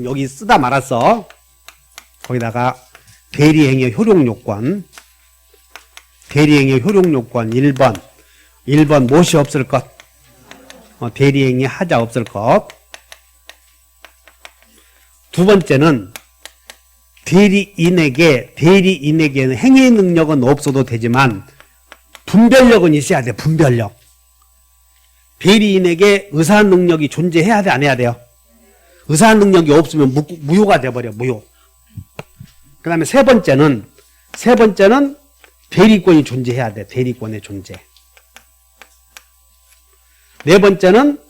여기 쓰다 말았어. 거기다가 대리행위 효력요건. 대리행위 효력요건 1번. 1번 못이 없을 것. 대리행위 하자 없을 것. 두 번째는 대리인에게는 행위 능력은 없어도 되지만 분별력은 있어야 돼. 분별력. 대리인에게 의사 능력이 존재해야 돼, 안 해야 돼요? 의사 능력이 없으면 무효가 돼버려. 무효. 그 다음에 세 번째는 대리권이 존재해야 돼. 대리권의 존재. 네 번째는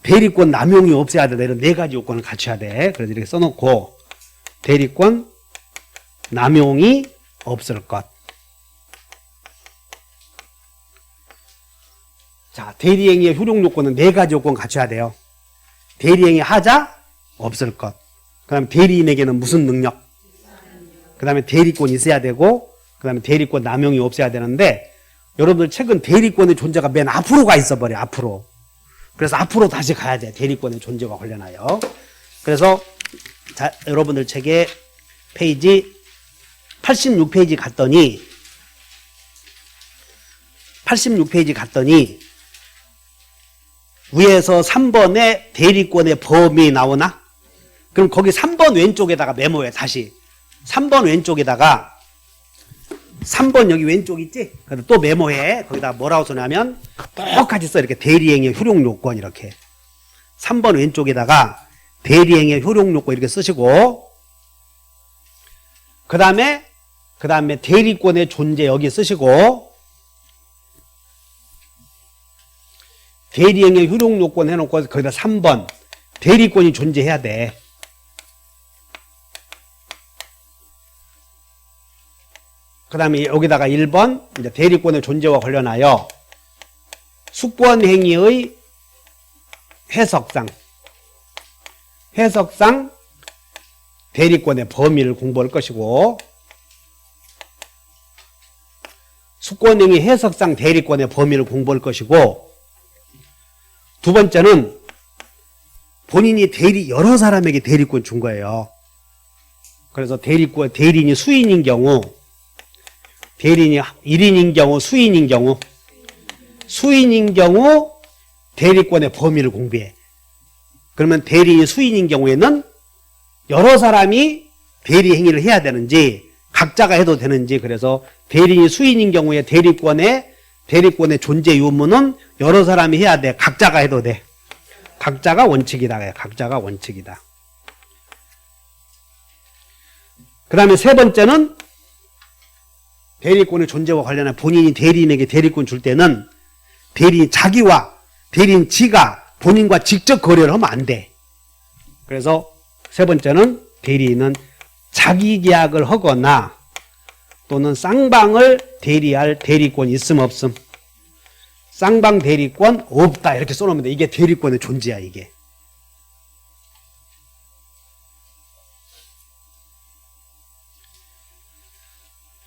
대리권 남용이 없어야 돼. 이런 네 가지 요건을 갖춰야 돼. 그래서 이렇게 써놓고 대리권 남용이 없을 것. 자, 대리행위의 효력 요건은 네 가지 요건 갖춰야 돼요. 대리행위 하자 없을 것. 그 다음에 대리인에게는 무슨 능력? 그 다음에 대리권이 있어야 되고, 그 다음에 대리권 남용이 없어야 되는데, 여러분들 최근 대리권의 존재가 맨 앞으로 가 있어 버려. 앞으로. 그래서 앞으로 다시 가야 돼. 대리권의 존재와 관련하여. 그래서 자, 여러분들 책에 페이지 86페이지 갔더니 위에서 3번에 대리권의 범위 나오나? 그럼 거기 3번 왼쪽에다가 메모해. 다시 3번 왼쪽에다가 3번 여기 왼쪽 있지? 그래서 또 메모해. 거기다 뭐라고 써냐면 똑같이 써. 이렇게 대리행위 효력요건 이렇게 3번 왼쪽에다가 대리행위 효력요건 이렇게 쓰시고, 그 다음에 대리권의 존재 여기 쓰시고, 대리행위 효력요건 해놓고 거기다 3번 대리권이 존재해야 돼. 그 다음에 여기다가 1번 이제 대리권의 존재와 관련하여 숙권행위의 해석상 대리권의 범위를 공부할 것이고, 숙권행위 해석상 대리권의 범위를 공부할 것이고, 두 번째는 본인이 여러 사람에게 대리권 준 거예요. 그래서 대리인이 수인인 경우, 대리인이 1인인 경우, 수인인 경우 대리권의 범위를 공부해. 그러면 대리인이 수인인 경우에는 여러 사람이 대리 행위를 해야 되는지 각자가 해도 되는지, 그래서 대리인이 수인인 경우에 대리권의 존재 유무는 여러 사람이 해야 돼. 각자가 해도 돼. 각자가 원칙이다. 각자가 원칙이다. 그 다음에 세 번째는 대리권의 존재와 관련한 본인이 대리인에게 대리권 줄 때는 대리인 지가 본인과 직접 거래를 하면 안 돼. 그래서 세 번째는 대리인은 자기 계약을 하거나 또는 쌍방을 대리할 대리권 있음 없음. 쌍방 대리권 없다. 이렇게 써놓으면 돼. 이게 대리권의 존재야, 이게.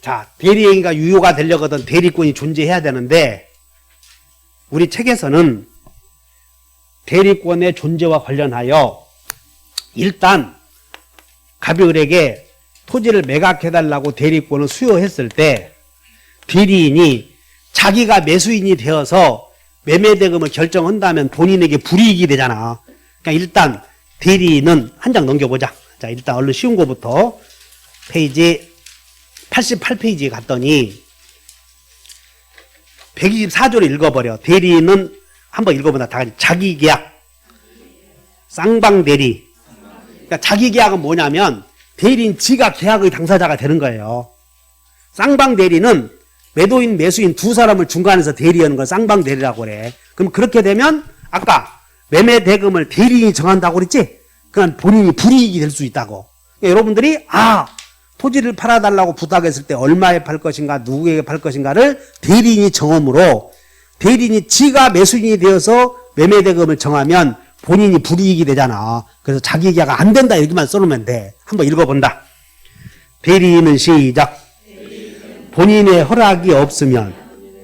자, 대리행위가 유효가 되려거든 대리권이 존재해야 되는데, 우리 책에서는 대리권의 존재와 관련하여 일단 갑을에게 토지를 매각해달라고 대리권을 수여했을 때 대리인이 자기가 매수인이 되어서 매매대금을 결정한다면 본인에게 불이익이 되잖아. 그러니까 일단 대리인은 한 장 넘겨보자. 자, 일단 얼른 쉬운 거부터 페이지 88페이지에 갔더니 124조를 읽어버려. 대리인은 한번 읽어보자. 다 같이. 자기계약, 쌍방대리. 그러니까 자기계약은 뭐냐면 대리인 지가 계약의 당사자가 되는 거예요. 쌍방대리는 매도인 매수인 두 사람을 중간에서 대리하는 걸 쌍방대리라고 그래. 그럼 그렇게 되면 아까 매매대금을 대리인이 정한다고 그랬지? 그건 본인이 불이익이 될 수 있다고. 그러니까 여러분들이 토지를 팔아달라고 부탁했을 때 얼마에 팔 것인가, 누구에게 팔 것인가를 대리인이 정함으로 대리인이 지가 매수인이 되어서 매매대금을 정하면 본인이 불이익이 되잖아. 그래서 자기 계약이 안 된다 이렇게만 써놓으면 돼. 한번 읽어본다. 대리인은 시작. 본인의 허락이 없으면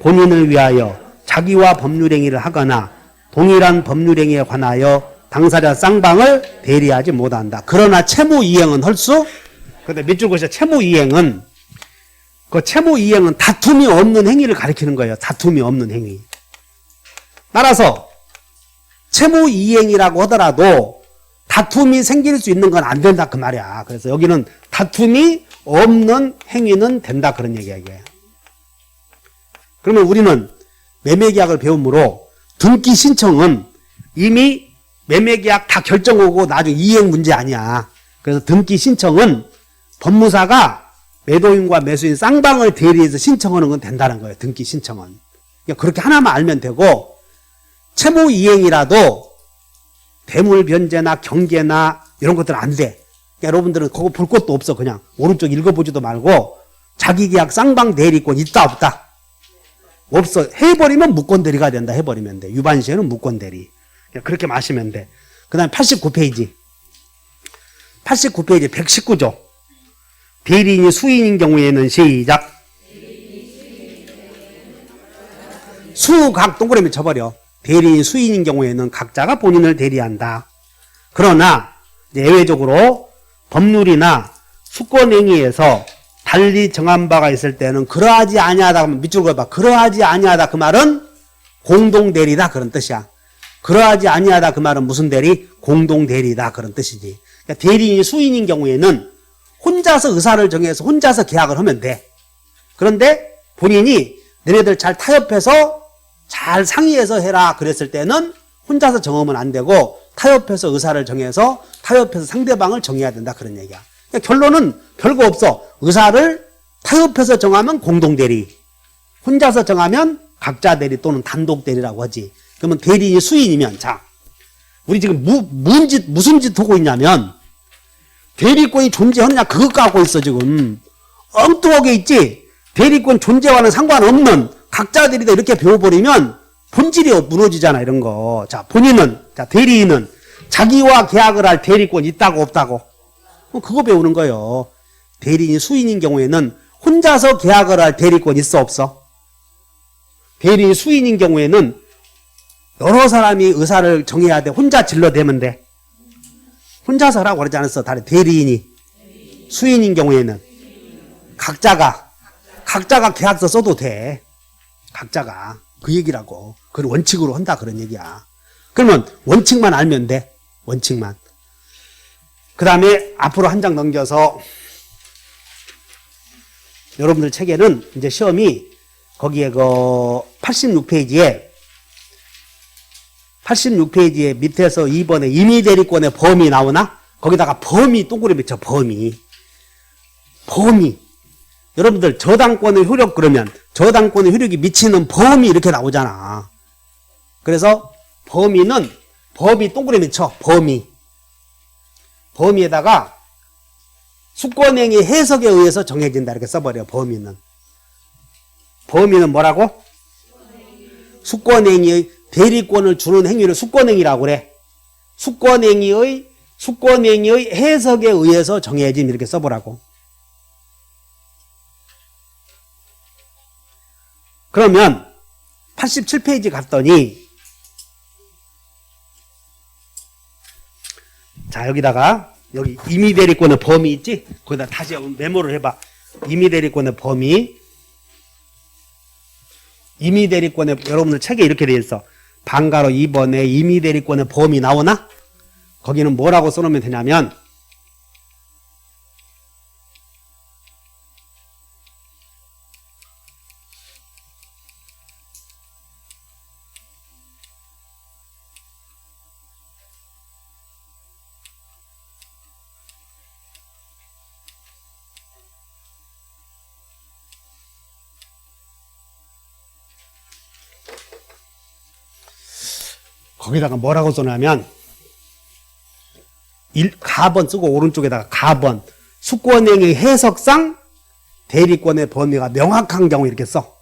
본인을 위하여 자기와 법률행위를 하거나 동일한 법률행위에 관하여 당사자 쌍방을 대리하지 못한다. 그러나 채무이행은 할 수. 근데 밑줄 그으셔. 채무이행은 그 채무이행은 다툼이 없는 행위를 가리키는 거예요. 다툼이 없는 행위. 따라서 채무이행이라고 하더라도 다툼이 생길 수 있는 건 안 된다 그 말이야. 그래서 여기는 다툼이 없는 행위는 된다 그런 얘기야 이게. 그러면 우리는 매매계약을 배우므로 등기 신청은 이미 매매계약 다 결정오고 나중에 이행 문제 아니야. 그래서 등기 신청은 법무사가 매도인과 매수인 쌍방을 대리해서 신청하는 건 된다는 거예요. 등기 신청은. 그러니까 그렇게 하나만 알면 되고 채무이행이라도 대물 변제나 경계나 이런 것들은 안 돼. 그러니까 여러분들은 그거 볼 것도 없어. 그냥 오른쪽 읽어보지도 말고 자기 계약 쌍방 대리권 있다 없다? 없어. 해버리면 무권 대리가 된다. 해버리면 돼. 유반시에는 무권 대리. 그렇게 마시면 돼. 그 다음에 89페이지. 89페이지 119조. 대리인이 수인인 경우에는 시작. 수각 동그라미 쳐버려. 대리인이 수인인 경우에는 각자가 본인을 대리한다. 그러나 예외적으로 법률이나 수권행위에서 달리 정한 바가 있을 때는 그러하지 아니하다 하면 밑줄 그어봐. 그러하지 아니하다 그 말은 공동대리다 그런 뜻이야. 그러하지 아니하다 그 말은 무슨 대리? 공동대리다 그런 뜻이지. 그러니까 대리인이 수인인 경우에는 혼자서 의사를 정해서 혼자서 계약을 하면 돼. 그런데 본인이 너네들 잘 타협해서 잘 상의해서 해라 그랬을 때는 혼자서 정하면 안 되고 타협해서 의사를 정해서 타협해서 상대방을 정해야 된다 그런 얘기야. 그러니까 결론은 별거 없어. 의사를 타협해서 정하면 공동대리, 혼자서 정하면 각자 대리 또는 단독 대리라고 하지. 그러면 대리인이 수인이면 자 우리 지금 무슨 짓 하고 있냐면 대리권이 존재하느냐 그것 갖고 있어 지금. 엉뚱하게 있지. 대리권 존재와는 상관없는 각자 대리다 이렇게 배워버리면 본질이 무너지잖아 이런 거. 자 본인은 자 대리인은 자기와 계약을 할 대리권 있다고 없다고? 그거 배우는 거예요. 대리인이 수인인 경우에는 혼자서 계약을 할 대리권 있어 없어? 대리인이 수인인 경우에는 여러 사람이 의사를 정해야 돼. 혼자 질러대면 돼. 혼자서 하라고 그러지 않았어. 대리인이 수인인 경우에는 각자가 계약서 써도 돼. 각자가 그 얘기라고. 그걸 원칙으로 한다 그런 얘기야. 그러면 원칙만 알면 돼. 원칙만. 그 다음에 앞으로 한 장 넘겨서 여러분들 책에는 이제 시험이 거기에 그 86페이지에 밑에서 2번에 임의대리권의 범위 나오나? 거기다가 범위 동그라미 쳐. 범위. 여러분들 저당권의 효력 그러면 저당권의 효력이 미치는 범위 이렇게 나오잖아. 그래서 범위 동그라미 쳐. 범위에다가 수권행위 해석에 의해서 정해진다 이렇게 써버려. 범위는 뭐라고? 수권행위의 대리권을 주는 행위를 수권행위라고 그래. 수권행위의 해석에 의해서 정해짐 이렇게 써보라고. 그러면 87페이지 갔더니 자 여기다가 여기 임의대리권의 범위 있지? 거기다 다시 메모를 해봐. 임의대리권의 범위. 임의대리권의 여러분들 책에 이렇게 되어 있어. 방가로 2번에 임의대리권의 범위 나오나? 거기는 뭐라고 써놓으면 되냐면 거기다가 뭐라고 써냐면 가번 쓰고 오른쪽에다가 가번 수권행위 해석상 대리권의 범위가 명확한 경우 이렇게 써.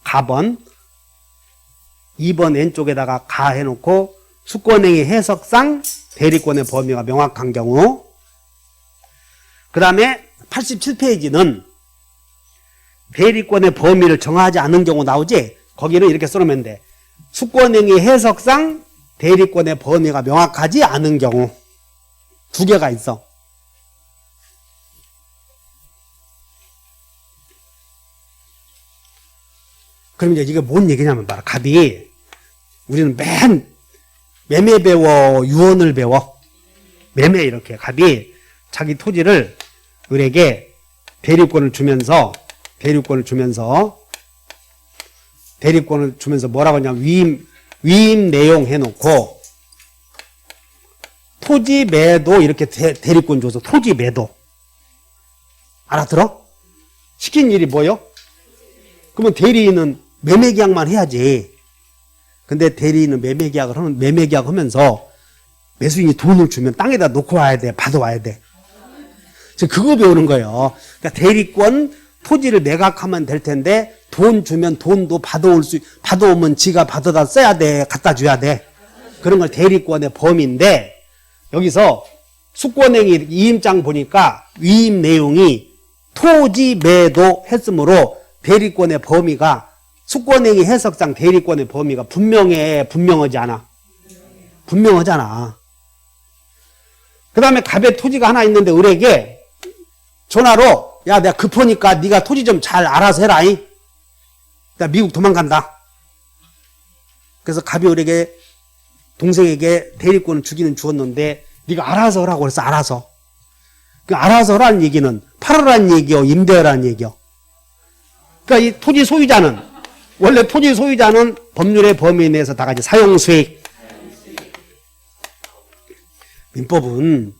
가번 2번 왼쪽에다가 가 해놓고 수권행위 해석상 대리권의 범위가 명확한 경우. 그 다음에 87페이지는 대리권의 범위를 정하지 않은 경우 나오지. 거기는 이렇게 써놓으면 돼. 수권행위 해석상 대리권의 범위가 명확하지 않은 경우 두 개가 있어. 그럼 이제 이게 뭔 얘기냐면 봐라. 갑이 우리는 매매 배워, 유언을 배워. 매매 이렇게 갑이 자기 토지를 을에게 대리권을 주면서 뭐라고 하냐면 위임 내용 해놓고 토지 매도 이렇게 대리권 줘서 토지 매도. 알아들어? 시킨 일이 뭐요? 그러면 대리인은 매매계약만 해야지. 근데 대리인은 매매계약 하면서 매수인이 돈을 주면 땅에다 놓고 와야 돼? 받아와야 돼? 지금 그거 배우는 거예요. 그러니까 대리권 토지를 매각하면 될 텐데 돈 주면 돈도 받아오면 지가 받아다 써야 돼? 갖다 줘야 돼? 그런 걸 대리권의 범위인데 여기서 수권행위 이임장 보니까 위임 내용이 토지 매도 했으므로 대리권의 범위가 수권행위 해석상 대리권의 범위가 분명하지 않아. 분명하잖아. 그 다음에 갑의 토지가 하나 있는데 을에게 전화로 야 내가 급하니까 네가 토지 좀 잘 알아서 해라. 나 미국 도망간다. 그래서 갑이 을에게 동생에게 대리권을 주기는 주었는데 네가 알아서 하라고 그래서 알아서. 그 알아서 하라는 얘기는 팔으라는 얘기요, 임대하라는 얘기요. 그러니까 이 토지 소유자는 원래 토지 소유자는 법률의 범위 내에서 다 같이 사용수익. 민법은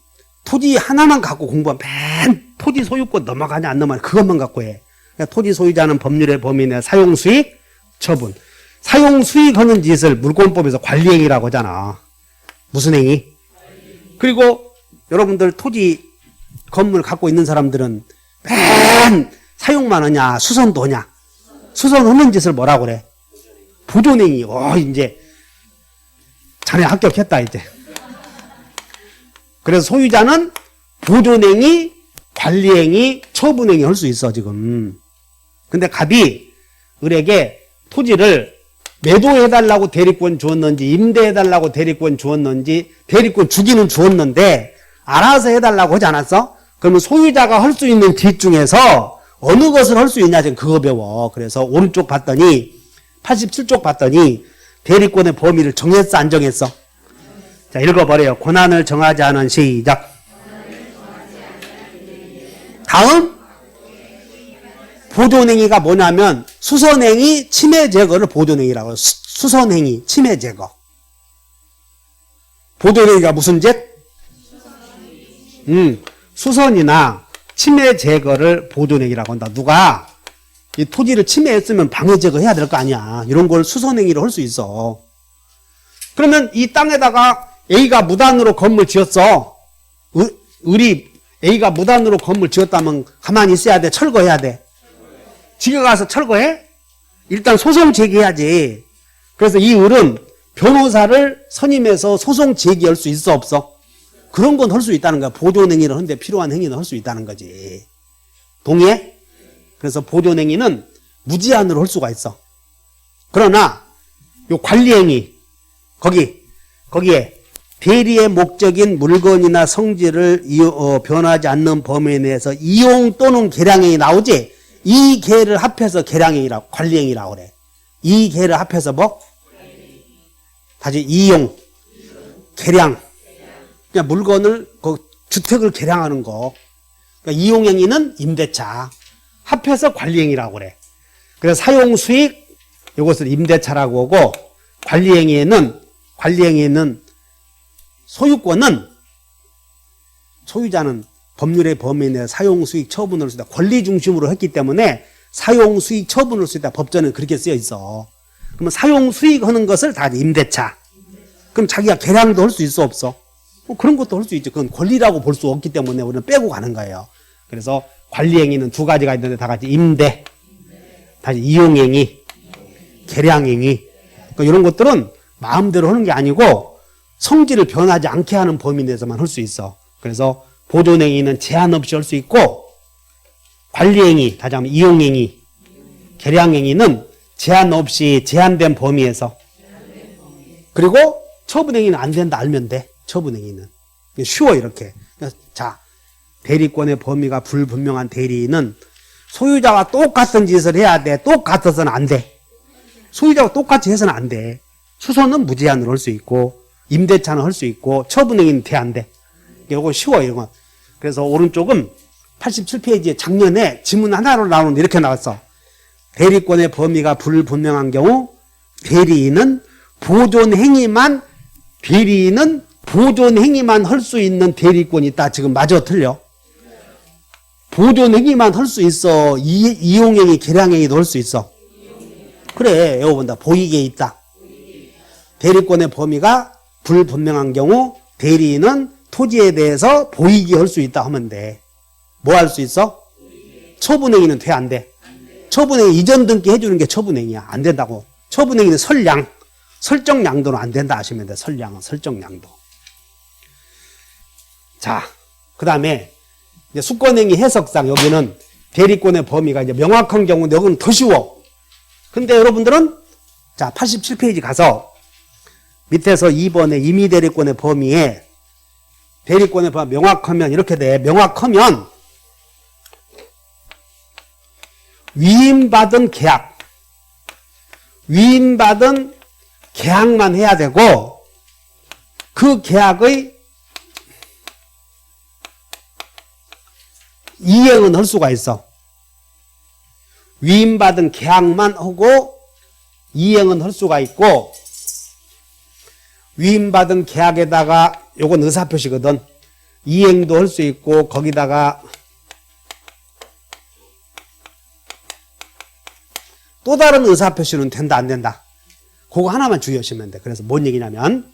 토지 하나만 갖고 공부하면 맨 토지 소유권 넘어가냐 안 넘어가냐 그것만 갖고 해. 그러니까 토지 소유자는 법률의 범위 내 사용수익 처분. 사용수익 하는 짓을 물권법에서 관리행위라고 하잖아. 무슨 행위? 그리고 여러분들 토지 건물 갖고 있는 사람들은 맨 사용만 하냐 수선도 하냐. 수선하는 짓을 뭐라고 그래? 보존행위. 이제 자네 합격했다 이제. 그래서 소유자는 보존행위, 관리행위, 처분행위 할 수 있어 지금. 근데 갑이 을에게 토지를 매도해달라고 대리권 주었는지 임대해달라고 대리권 주었는지 대리권 주기는 주었는데 알아서 해달라고 하지 않았어? 그러면 소유자가 할 수 있는 짓 중에서 어느 것을 할 수 있냐 지금 그거 배워. 그래서 오른쪽 봤더니 87쪽 봤더니 대리권의 범위를 정했어 안 정했어? 자 읽어버려요. 권한을 정하지 않은 시작. 다음 보존행위가 뭐냐면 수선행위, 침해 제거를 보존행위라고 해요. 수선행위, 침해 제거. 보존행위가 무슨 짓? 수선이나 침해 제거를 보존행위라고 한다. 누가 이 토지를 침해했으면 방해 제거해야 될 거 아니야. 이런 걸 수선행위로 할 수 있어. 그러면 이 땅에다가 A가 무단으로 건물 지었어. 을이 A가 무단으로 건물 지었다면 가만히 있어야 돼? 철거해야 돼? 지가 가서 철거해? 일단 소송 제기해야지. 그래서 이 을은 변호사를 선임해서 소송 제기할 수 있어 없어? 그런 건 할 수 있다는 거야. 보존행위를 하는데 필요한 행위는 할 수 있다는 거지. 동의해? 그래서 보존행위는 무제한으로 할 수가 있어. 그러나 요 관리행위 거기에 대리의 목적인 물건이나 성질을 변하지 않는 범위 내에서 이용 또는 계량행위 나오지? 이 개를 합해서 계량행위라고 관리행위라고 그래. 이 개를 합해서 뭐? 다시 이용, 계량. 그냥 물건을 주택을 계량하는 거. 그러니까 이용행위는 임대차. 합해서 관리행위라고 그래. 그래서 사용수익 이것을 임대차라고 하고 관리행위에는 소유자는 법률의 범위 내 사용수익 처분을 쓰다 권리 중심으로 했기 때문에 사용수익 처분을 쓰다 법전은 그렇게 쓰여 있어. 그러면 사용수익 하는 것을 다 임대차. 그럼 자기가 계량도 할 수 있어 없어? 그런 것도 할 수 있죠. 그건 권리라고 볼 수 없기 때문에 우리는 빼고 가는 거예요. 그래서 관리행위는 두 가지가 있는데 다 같이 임대, 다시 이용행위, 계량행위. 그러니까 이런 것들은 마음대로 하는 게 아니고 성질을 변하지 않게 하는 범위 내에서만 할 수 있어. 그래서 보존행위는 제한 없이 할 수 있고 관리행위, 다시 한번 이용행위, 계량행위는 제한 없이 제한된 범위에서 그리고 처분행위는 안 된다 알면 돼. 처분행위는. 쉬워 이렇게. 자, 대리권의 범위가 불분명한 대리인은 소유자와 똑같은 짓을 해야 돼. 똑같아서는 안 돼. 소유자와 똑같이 해서는 안 돼. 수선은 무제한으로 할 수 있고 임대차는 할 수 있고 처분행위는 돼 안 돼. 이거 쉬워 이런 거. 그래서 오른쪽은 87페이지에 작년에 지문 하나로 나오는데 이렇게 나왔어. 대리권의 범위가 불분명한 경우 대리인은 보존 행위만 할 수 있는 대리권이 있다. 지금 마저 틀려. 보존 행위만 할 수 있어. 이용행위, 계량행위도 할 수 있어. 그래, 이거 본다. 보이게 있다. 대리권의 범위가 불분명한 경우 대리인은 토지에 대해서 보이게 할 수 있다 하면 돼. 뭐 할 수 있어? 처분행위는 돼, 안 돼? 처분행위 이전 등기 해주는 게 처분행위야. 안 된다고. 처분행위는 설정 양도는 안 된다 하시면 돼. 설정 양도. 자, 그 다음에 이제 수권행위 해석상 여기는 대리권의 범위가 이제 명확한 경우인데 여기는 더 쉬워. 근데 여러분들은 자, 87페이지 가서 밑에서 2번에 임의대리권의 범위에 대리권의 범위 명확하면 이렇게 돼. 명확하면 위임받은 계약만 해야 되고 그 계약의 이행은 할 수가 있어. 위임받은 계약만 하고 이행은 할 수가 있고 위임받은 계약에다가 요건 의사표시거든. 이행도 할 수 있고 거기다가 또 다른 의사표시는 된다 안 된다. 그거 하나만 주의하시면 돼. 그래서 뭔 얘기냐면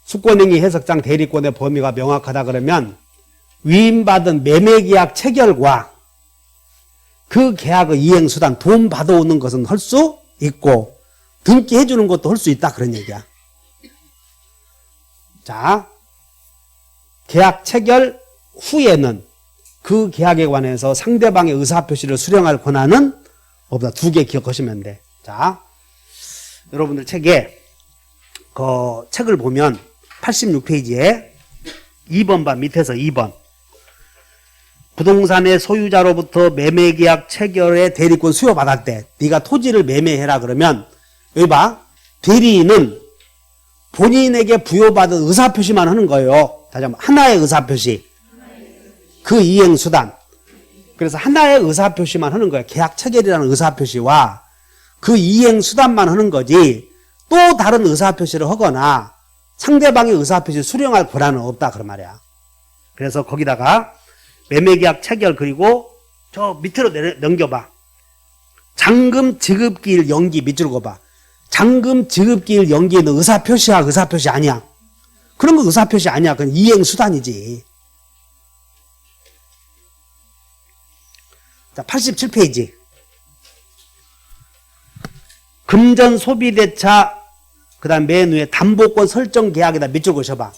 수권행위 해석상 대리권의 범위가 명확하다 그러면 위임받은 매매계약 체결과 그 계약의 이행수단 돈 받아오는 것은 할 수 있고 등기해주는 것도 할 수 있다 그런 얘기야. 자, 계약 체결 후에는 그 계약에 관해서 상대방의 의사표시를 수령할 권한은 없다. 두 개 기억하시면 돼. 자, 여러분들 책에 그 책을 보면 86페이지에 2번 봐. 밑에서 2번. 부동산의 소유자로부터 매매계약 체결의 대리권 수여받았대. 네가 토지를 매매해라 그러면 여기 봐. 대리인은 본인에게 부여받은 의사표시만 하는 거예요. 다시 한번 하나의 의사표시. 그 이행수단. 그래서 하나의 의사표시만 하는 거예요. 계약 체결이라는 의사표시와 그 이행수단만 하는 거지 또 다른 의사표시를 하거나 상대방의 의사표시를 수령할 권한은 없다 그런 말이야. 그래서 거기다가 매매계약 체결 그리고 저 밑으로 넘겨봐. 잔금 지급기일 연기 밑으로 가봐. 잔금 지급기일 연기는 의사표시야 의사표시 아니야. 그런 거 의사표시 아니야. 그건 이행수단이지. 자, 87페이지. 금전 소비대차 그 다음 맨 위에 담보권 설정 계약에다 밑줄 그으셔봐.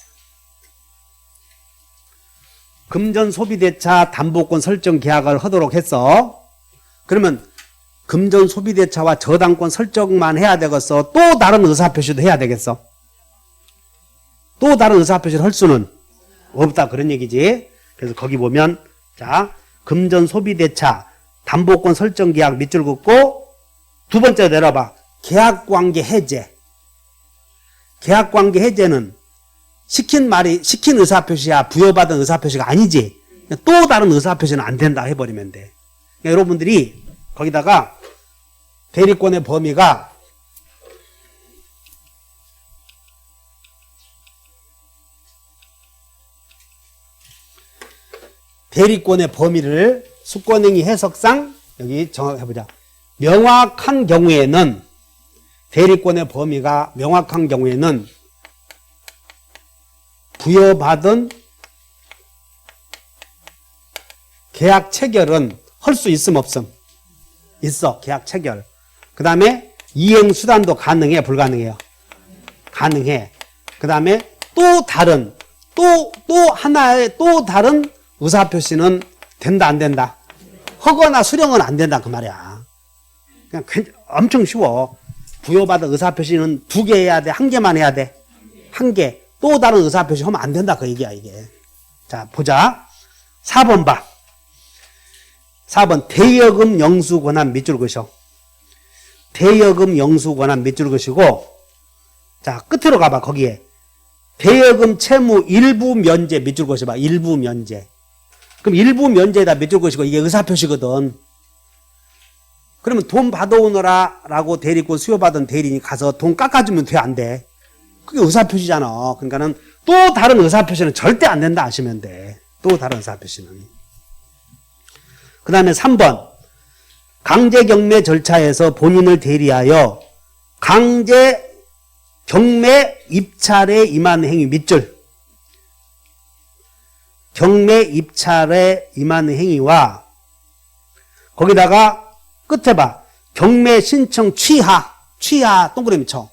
금전 소비대차 담보권 설정 계약을 하도록 했어. 그러면 금전 소비대차와 저당권 설정만 해야 되겠어? 또 다른 의사표시도 해야 되겠어? 또 다른 의사표시를 할 수는 없다 그런 얘기지. 그래서 거기 보면 자, 금전 소비대차 담보권 설정 계약 밑줄 긋고 두 번째 내려봐. 계약관계 해제. 계약관계 해제는 시킨 의사표시야 부여받은 의사표시가 아니지. 또 다른 의사표시는 안 된다 해버리면 돼. 그러니까 여러분들이 거기다가 대리권의 범위가 대리권의 범위를 수권행위 해석상 여기 정확해보자. 명확한 경우에는 대리권의 범위가 명확한 경우에는 부여받은 계약 체결은 할 수 있음 없음? 있어. 계약 체결. 그 다음에 이행 수단도 가능해 불가능해요? 가능해. 그 다음에 또 다른 하나의 또 다른 의사표시는 된다 안 된다? 하거나 수령은 안 된다 그 말이야. 그냥 엄청 쉬워. 부여받은 의사표시는 두 개 해야 돼? 한 개만 해야 돼? 한계, 또 다른 의사표시 하면 안 된다. 그 얘기야, 이게. 자, 보자. 4번 봐. 4번, 대여금 영수 권한 밑줄 그으셔. 대여금 영수 권한 밑줄 그으시고, 자, 끝으로 가봐, 거기에. 대여금 채무 일부 면제 밑줄 그으셔봐. 일부 면제. 그럼 일부 면제에다 밑줄 그으시고, 이게 의사표시거든. 그러면 돈 받아오너라 라고 대리권 수요받은 대리인이 가서 돈 깎아주면 돼, 안 돼? 그게 의사표시잖아. 그러니까는 또 다른 의사표시는 절대 안 된다 하시면 돼. 또 다른 의사표시는. 그 다음에 3번. 강제 경매 절차에서 본인을 대리하여 강제 경매 입찰에 임한 행위 밑줄. 경매 입찰에 임한 행위와 거기다가 끝에 봐. 경매 신청 취하. 취하 동그라미 쳐.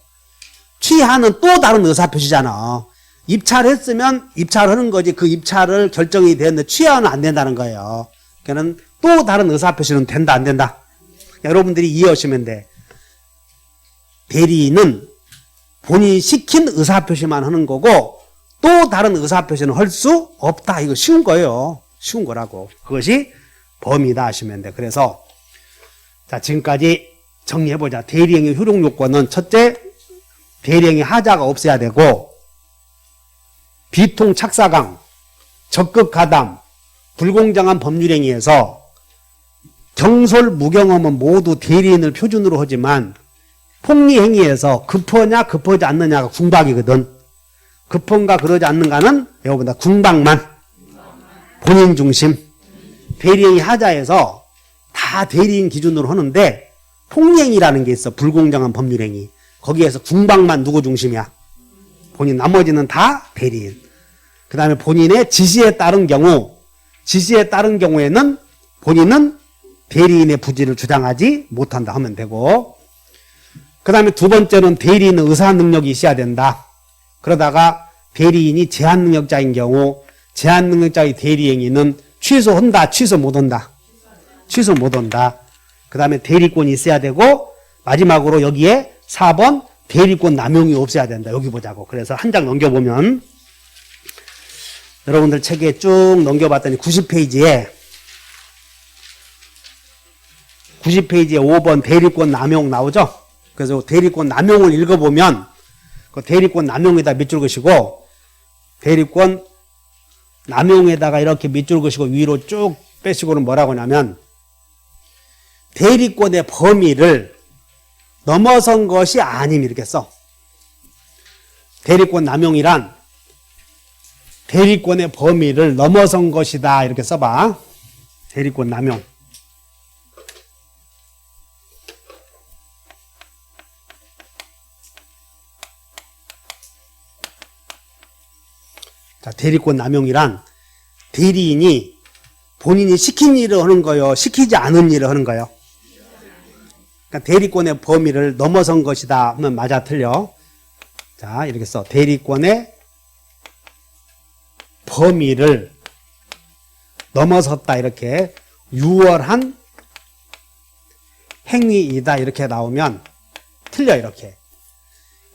취하는 또 다른 의사표시잖아. 입찰했으면 입찰하는 거지. 그 입찰을 결정이 됐는데 취하는 안 된다는 거예요. 그러니까 또 다른 의사표시는 된다 안 된다. 여러분들이 이해하시면 돼. 대리인은 본인이 시킨 의사표시만 하는 거고 또 다른 의사표시는 할 수 없다. 이거 쉬운 거예요. 쉬운 거라고. 그것이 범위다 하시면 돼. 그래서 자, 지금까지 정리해보자. 대리행위 효력 요건은 첫째, 대리행위 하자가 없어야 되고 비통 착사강, 적극 가담, 불공정한 법률행위에서 경솔 무경험은 모두 대리인을 표준으로 하지만 폭리행위에서 급하냐 급하지 않느냐가 궁박이거든. 급한가 그러지 않는가는 여러분들 궁박만. 본인 중심. 대리행위 하자에서 다 대리인 기준으로 하는데 폭리행위라는 게 있어. 불공정한 법률행위. 거기에서 궁박만 누구 중심이야? 본인. 나머지는 다 대리인. 그 다음에 본인의 지시에 따른 경우에는 본인은 대리인의 부지를 주장하지 못한다 하면 되고, 그 다음에 두 번째는 대리인은 의사 능력이 있어야 된다. 그러다가 대리인이 제한 능력자인 경우 제한 능력자의 대리행위는 취소한다, 취소 못한다. 취소 못한다. 그 다음에 대리권이 있어야 되고, 마지막으로 여기에 4번 대리권 남용이 없어야 된다. 여기 보자고. 그래서 한 장 넘겨보면 여러분들 책에 쭉 넘겨봤더니 90페이지에 5번 대리권 남용 나오죠? 그래서 대리권 남용을 읽어보면 그 대리권 남용에다 밑줄 그시고 대리권 남용에다가 이렇게 밑줄 그시고 위로 쭉 빼시고는 뭐라고 하냐면 대리권의 범위를 넘어선 것이 아님 이렇게 써. 대리권 남용이란 대리권의 범위를 넘어선 것이다 이렇게 써봐. 대리권 남용. 자, 대리권 남용이란 대리인이 본인이 시킨 일을 하는 거요, 시키지 않은 일을 하는 거요. 그러니까 대리권의 범위를 넘어선 것이다 하면 맞아 틀려. 자, 이렇게 써. 대리권의 범위를 넘어섰다 이렇게 유월한 행위이다 이렇게 나오면 틀려 이렇게.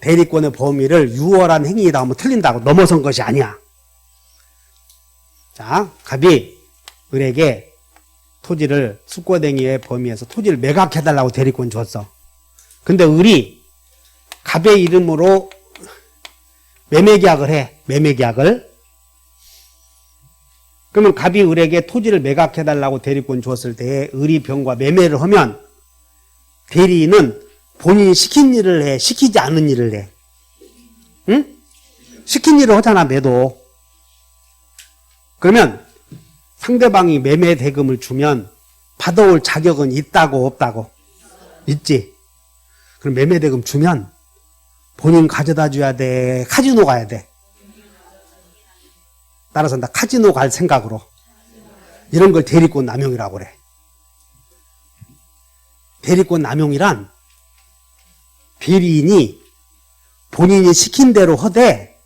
대리권의 범위를 유월한 행위이다 하면 틀린다고. 넘어선 것이 아니야. 자, 갑이 을에게 토지를 숙고행위의 범위에서 토지를 매각해달라고 대리권 줬어. 근데 을이 갑의 이름으로 매매계약을 해. 매매계약을. 그러면 갑이 을에게 토지를 매각해달라고 대리권 줬을 때 을이 병과 매매를 하면 대리인은 본인이 시킨 일을 해, 시키지 않은 일을 해. 응? 시킨 일을 하잖아, 매도. 그러면 상대방이 매매 대금을 주면 받아올 자격은 있다고 없다고? 있지. 그럼 매매 대금 주면 본인 가져다 줘야 돼, 카지노 가야 돼? 따라서 나 카지노 갈 생각으로. 이런 걸 대리권 남용이라고 그래. 대리권 남용이란 대리인이 본인이 시킨 대로 하되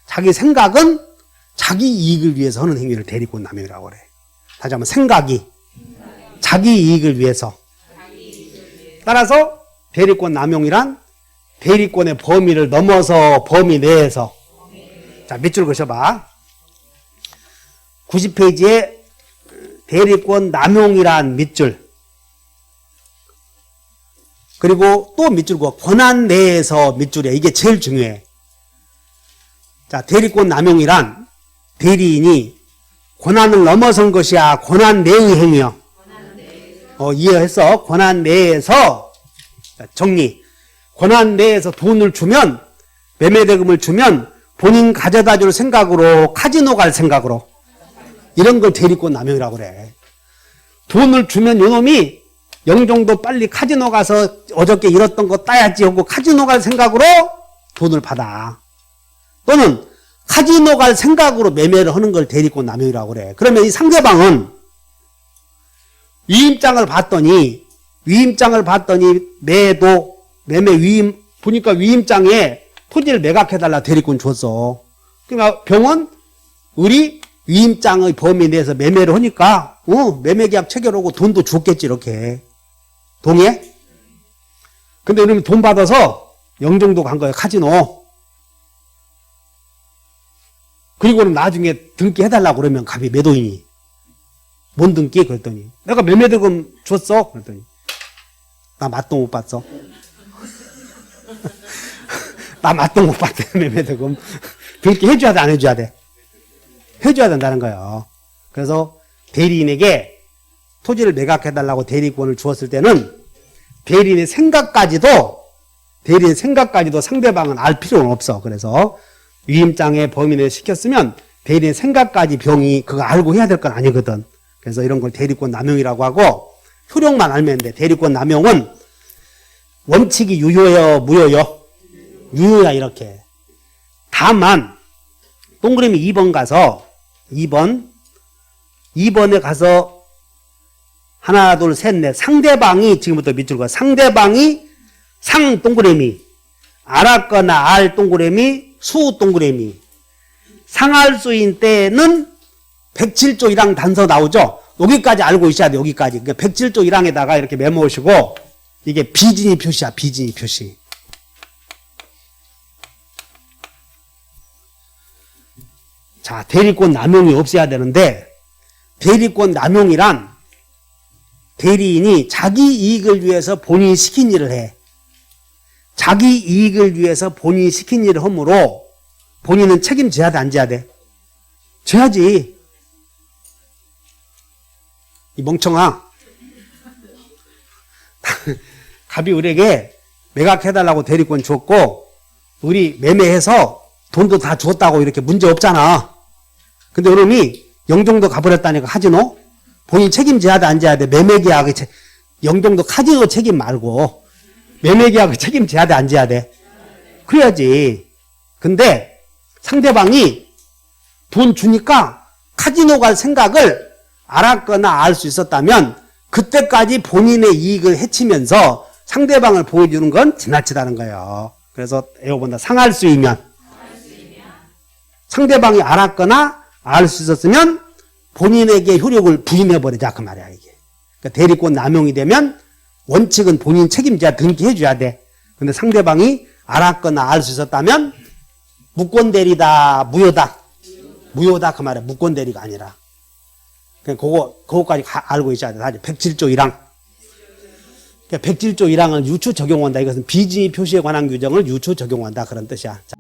자기 생각은 자기 이익을 위해서 하는 행위를 대리권 남용이라고 그래. 다시 한번 생각이 자기 이익을 위해서. 따라서 대리권 남용이란 대리권의 범위를 넘어서 범위 내에서. 자, 밑줄 그셔봐. 90페이지에 대리권 남용이란 밑줄. 그리고 또 밑줄 그어. 권한 내에서 밑줄이야. 이게 제일 중요해. 자, 대리권 남용이란 대리인이 권한을 넘어선 것이야. 권한 내의 행위야. 이해했어? 권한 내에서. 자, 정리. 권한 내에서 돈을 주면, 매매대금을 주면 본인 가져다 줄 생각으로, 카지노 갈 생각으로. 이런 걸 대리권 남용이라고 그래. 돈을 주면 요놈이 영종도 빨리 카지노 가서 어저께 잃었던 거 따야지 하고 카지노 갈 생각으로 돈을 받아. 또는 카지노 갈 생각으로 매매를 하는 걸 대리권 남용이라고 그래. 그러면 이 상대방은 위임장을 봤더니 매매 위임, 보니까 위임장에 토지를 매각해달라 대리권 줬어. 그러니까 병은 우리 위임장의 범위 내에서 매매를 하니까, 매매계약 체결하고 돈도 줬겠지, 이렇게. 동의해? 근데 이러면 돈 받아서 영종도 간 거야, 카지노. 그리고는 나중에 등기 해달라고 그러면 갑이 매도인이. 뭔 등기? 그랬더니. 내가 매매대금 줬어? 그랬더니. 나 맛도 못 봤어. 나 맛도 못 봤대, 매매대금. 등기 해줘야 돼, 안 해줘야 돼? 해줘야 된다는 거예요. 그래서 대리인에게 토지를 매각해달라고 대리권을 주었을 때는 대리인의 생각까지도 상대방은 알 필요는 없어. 그래서 위임장에 범위 내에 시켰으면 대리인의 생각까지 병이 그거 알고 해야 될 건 아니거든. 그래서 이런 걸 대리권 남용이라고 하고 효력만 알면 돼. 대리권 남용은 원칙이 유효요, 무효요? 유효야, 이렇게. 다만 동그라미 2번 가서 2번에 가서 하나, 둘, 셋, 넷. 상대방이, 지금부터 밑줄 가. 상대방이 상 동그라미, 알았거나 알 동그라미, 수 동그라미. 상할 수인 때는 107조 1항 단서 나오죠? 여기까지 알고 있어야 돼, 여기까지. 그러니까 107조 1항에다가 이렇게 메모하시고, 이게 비진이 표시야, 비진이 표시. 자, 대리권 남용이 없어야 되는데, 대리권 남용이란 대리인이 자기 이익을 위해서 본인이 시킨 일을 해. 자기 이익을 위해서 본인이 시킨 일을 하므로 본인은 책임져야 돼, 안 져야 돼? 져야지. 이 멍청아. 갑이 우리에게 매각해달라고 대리권 줬고, 우리 매매해서 돈도 다 줬다고 이렇게 문제 없잖아. 근데 이놈이 영종도 가버렸다니까 카지노? 본인 책임져야 돼, 안 져야 돼? 매매계약의 영종도 카지노 책임 말고 매매계약의 책임져야 돼, 안 져야 돼? 그래야지. 근데 상대방이 돈 주니까 카지노 갈 생각을 알았거나 알 수 있었다면 그때까지 본인의 이익을 해치면서 상대방을 보여주는 건 지나치다는 거예요. 그래서 에어본다 상할 수이면 상대방이 알았거나 알 수 있었으면 본인에게 효력을 부인해버리자, 그 말이야, 이게. 그러니까 대리권 남용이 되면 원칙은 본인 책임져야 등기해줘야 돼. 근데 상대방이 알았거나 알 수 있었다면 무권대리다, 무효다. 무효다, 그 말이야. 무권대리가 아니라. 그냥 그거까지 알고 있어야 돼. 107조 1항. 그러니까 107조 1항을 유추 적용한다. 이것은 비진이 표시에 관한 규정을 유추 적용한다. 그런 뜻이야. 자.